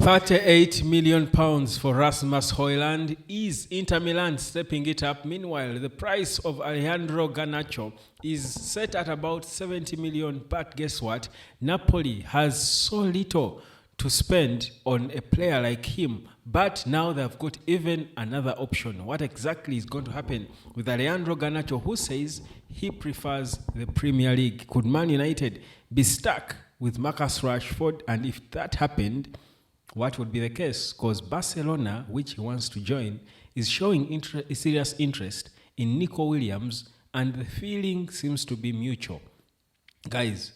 £38 million for Rasmus Højlund. Is Inter Milan stepping it up? Meanwhile, the price of Alejandro Garnacho is set at about 70 million. But guess what? Napoli has so little to spend on a player like him. But now they've got even another option. What exactly is going to happen with Alejandro Garnacho, who says he prefers the Premier League? Could Man United be stuck with Marcus Rashford? And if that happened, what would be the case? Because Barcelona, which he wants to join, is showing serious interest in Nico Williams, and the feeling seems to be mutual. Guys,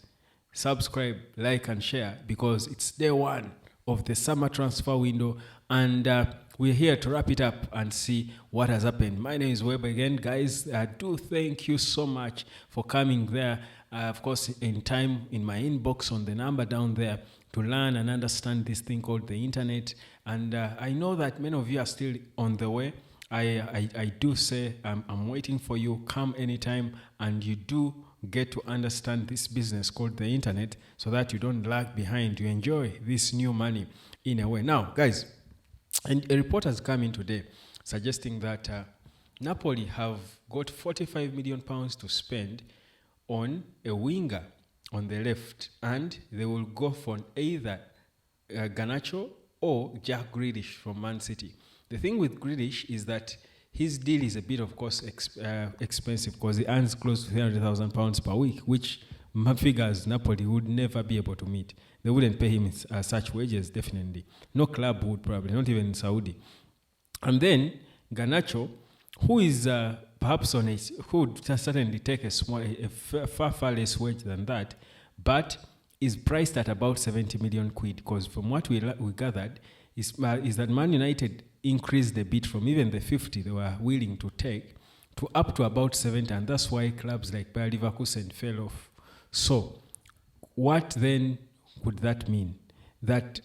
subscribe, like, and share, because it's day one of the summer transfer window, and we're here to wrap it up and see what has happened. My name is Webb again, guys. I do thank you so much for coming there, of course, in time in my inbox on the number down there, to learn and understand this thing called the internet. And I know that many of you are still on the way. I do say I'm waiting for you. Come anytime, and you do get to understand this business called the internet, so that you don't lag behind. You enjoy this new money in a way. Now, guys, and a report has come in today suggesting that Napoli have got £45 million to spend on a winger on the left, and they will go for either Garnacho or Jack Grealish from Man City. The thing with Grealish is that his deal is a bit, of course, expensive, because he earns close to £300,000 per week, which figures Napoli would never be able to meet. They wouldn't pay him such wages, definitely. No club would, probably, not even in Saudi. And then Garnacho, who is perhaps on it, who would certainly take a far less wage than that, but is priced at about 70 million quid, because from what we gathered is that Man United increased the bid from even the 50 they were willing to take to up to about 70, and that's why clubs like Bayer Leverkusen fell off. So what then would that mean?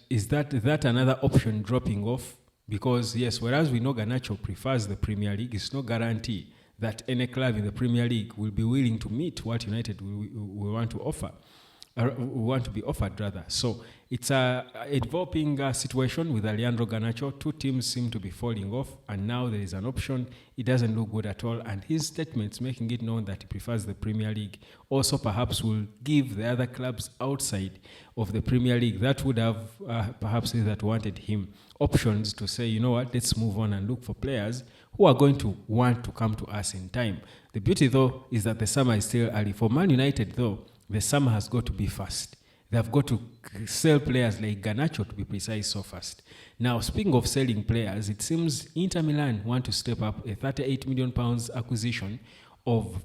Is that another option dropping off? Because yes, whereas we know Garnacho prefers the Premier League, it's no guarantee that any club in the Premier League will be willing to meet what United will want to offer, or want to be offered rather. So it's a developing situation with Alejandro Garnacho. Two teams seem to be falling off, and now there is an option. It doesn't look good at all, and his statements making it known that he prefers the Premier League also perhaps will give the other clubs outside of the Premier League that would have perhaps that wanted him options to say, you know what, let's move on and look for players who are going to want to come to us in time. The beauty, though, is that the summer is still early. For Man United, though, the summer has got to be fast. They've got to sell players like Garnacho, to be precise, so fast. Now, speaking of selling players, it seems Inter Milan want to step up a £38 million acquisition of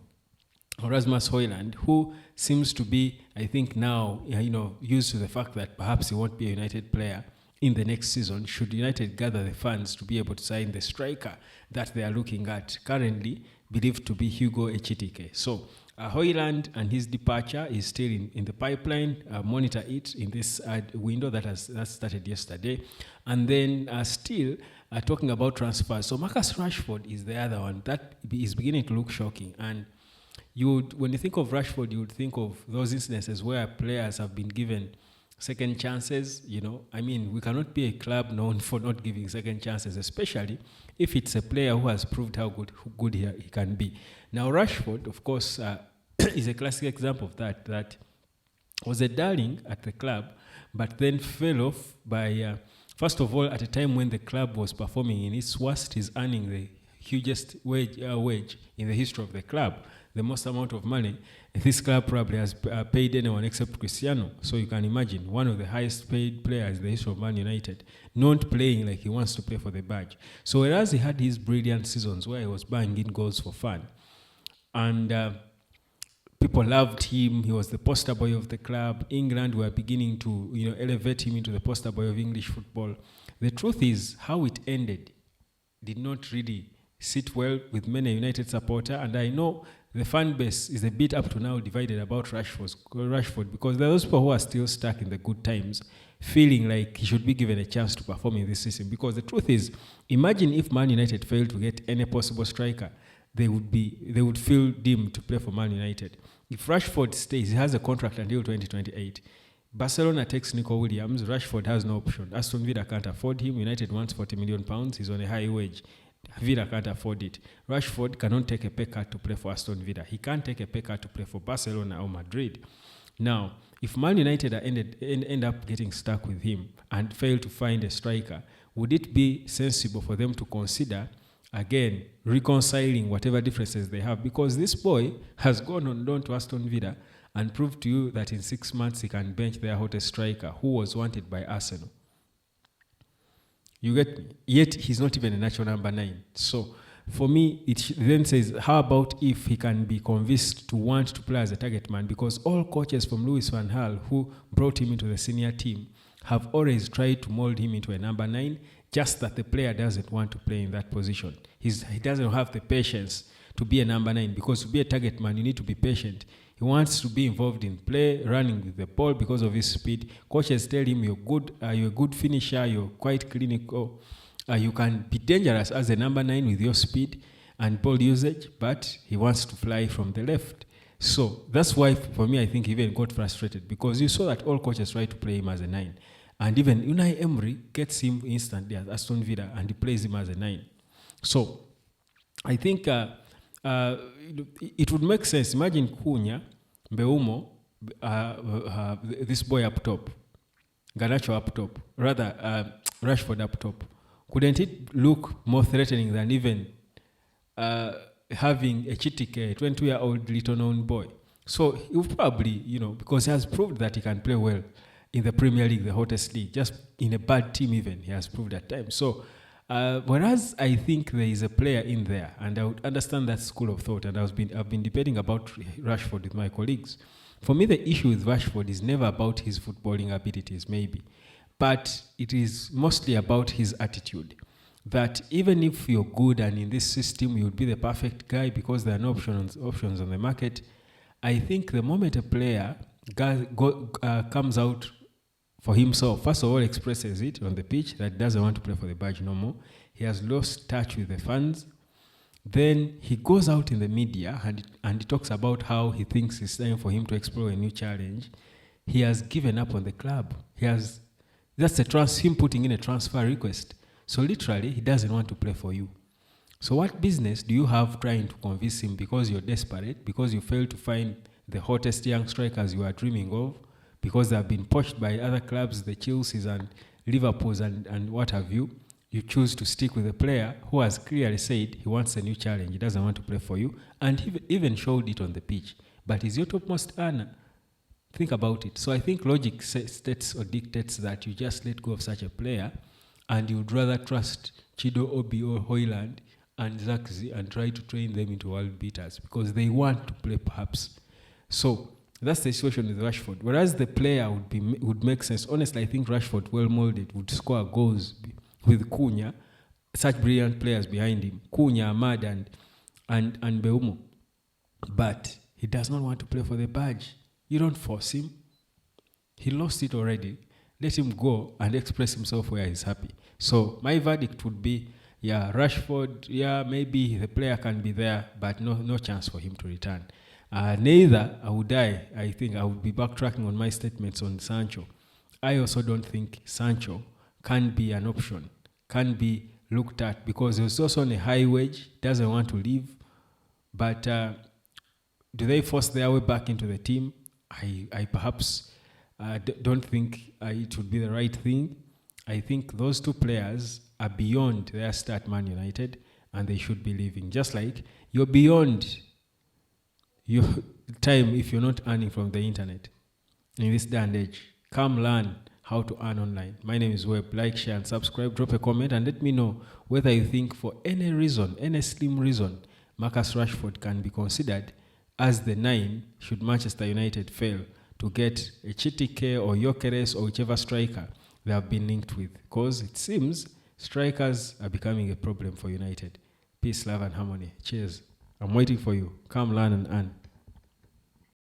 Rasmus Højlund, who seems to be, I think now, used to the fact that perhaps he won't be a United player in the next season, should United gather the funds to be able to sign the striker that they are looking at, currently believed to be Hugo Ekitike. So Højlund and his departure is still in the pipeline. Monitor it in this window that started yesterday. And then still talking about transfers. So Marcus Rashford is the other one that is beginning to look shocking. And when you think of Rashford, you would think of those instances where players have been given second chances. We cannot be a club known for not giving second chances, especially if it's a player who has proved how good he can be. Now, Rashford, of course, is a classic example of that was a darling at the club, but then fell off by, first of all, at a time when the club was performing in its worst. He's earning the hugest wage in the history of the club, the most amount of money this club probably has paid anyone except Cristiano. So you can imagine, one of the highest paid players in the history of Man United, not playing like he wants to play for the badge. So whereas he had his brilliant seasons where he was banging goals for fun, and people loved him, he was the poster boy of the club. England were beginning to elevate him into the poster boy of English football. The truth is, how it ended did not really sit well with many United supporters, and I know the fan base is a bit up to now divided about Rashford, because there are those people who are still stuck in the good times, feeling like he should be given a chance to perform in this season. Because the truth is, imagine if Man United failed to get any possible striker, they would feel deemed to play for Man United. If Rashford stays, he has a contract until 2028. Barcelona takes Nico Williams. Rashford has no option. Aston Villa can't afford him. United wants £40 million. He's on a high wage. Villa can't afford it. Rashford cannot take a pay cut to play for Aston Villa. He can't take a pay cut to play for Barcelona or Madrid. Now, if Man United end up getting stuck with him and fail to find a striker, would it be sensible for them to consider, again, reconciling whatever differences they have? Because this boy has gone on loan to Aston Villa and proved to you that in 6 months he can bench their hottest striker who was wanted by Arsenal. You get me? Yet he's not even a natural number 9. So for me, it then says, how about if he can be convinced to want to play as a target man? Because all coaches from Louis van Gaal who brought him into the senior team have always tried to mold him into a number 9, just that the player doesn't want to play in that position. He doesn't have the patience to be a number 9, because to be a target man, you need to be patient. He wants to be involved in play, running with the ball because of his speed. Coaches tell him, you're a good finisher, you're quite clinical, you can be dangerous as a number 9 with your speed and ball usage, but he wants to fly from the left. So that's why, for me, I think he even got frustrated, because you saw that all coaches try to play him as a 9. And even Unai Emery gets him instantly at Aston Villa and he plays him as a 9. So I think it would make sense. Imagine Cunha, Mbeumo, this boy up top, Garnacho up top, rather Rashford up top. Couldn't it look more threatening than even having a Chitike, 20-year-old little-known boy? So he would probably, because he has proved that he can play well in the Premier League, the hottest league, just in a bad team even, he has proved at times. So whereas I think there is a player in there, and I would understand that school of thought, and I've been debating about Rashford with my colleagues. For me, the issue with Rashford is never about his footballing abilities, maybe, but it is mostly about his attitude. That even if you're good and in this system you would be the perfect guy because there are no options on the market, I think the moment a player comes out for himself, first of all expresses it on the pitch that doesn't want to play for the badge no more, he has lost touch with the fans, then he goes out in the media and he talks about how he thinks it's time for him to explore a new challenge. He has given up on the club. That's him putting in a transfer request. So literally, he doesn't want to play for you. So what business do you have trying to convince him because you're desperate, because you failed to find the hottest young strikers you are dreaming of, because they have been poached by other clubs, the Chelseas and Liverpools and what have you? You choose to stick with a player who has clearly said he wants a new challenge, he doesn't want to play for you, and he even showed it on the pitch. But he's your topmost earner. Think about it. So I think logic states or dictates that you just let go of such a player, and you'd rather trust Chido, Obi, or Højlund and Zaxi and try to train them into world beaters because they want to play, perhaps. So that's the situation with Rashford. Whereas the player would make sense. Honestly, I think Rashford, well molded, would score goals with Cunha, such brilliant players behind him, Cunha, Ahmad, and Mbeumo. But he does not want to play for the badge. You don't force him. He lost it already. Let him go and express himself where he's happy. So my verdict would be, Rashford, maybe the player can be there, but no chance for him to return. Neither I think I would be backtracking on my statements on Sancho. I also don't think Sancho can be an option, can be looked at, because he's also on a high wage, doesn't want to leave. But do they force their way back into the team? I perhaps don't think it would be the right thing. I think those two players are beyond their start Man United, and they should be leaving. Just like you're beyond your time if you're not earning from the internet in this day and age. Come learn how to earn online. My name is Webb. Like, share, and subscribe. Drop a comment and let me know whether you think for any reason, any slim reason, Marcus Rashford can be considered as the 9 should Manchester United fail to get a Chitike or Gyökeres or whichever striker they have been linked with. Because it seems strikers are becoming a problem for United. Peace, love, and harmony. Cheers. I'm waiting for you. Come learn and earn.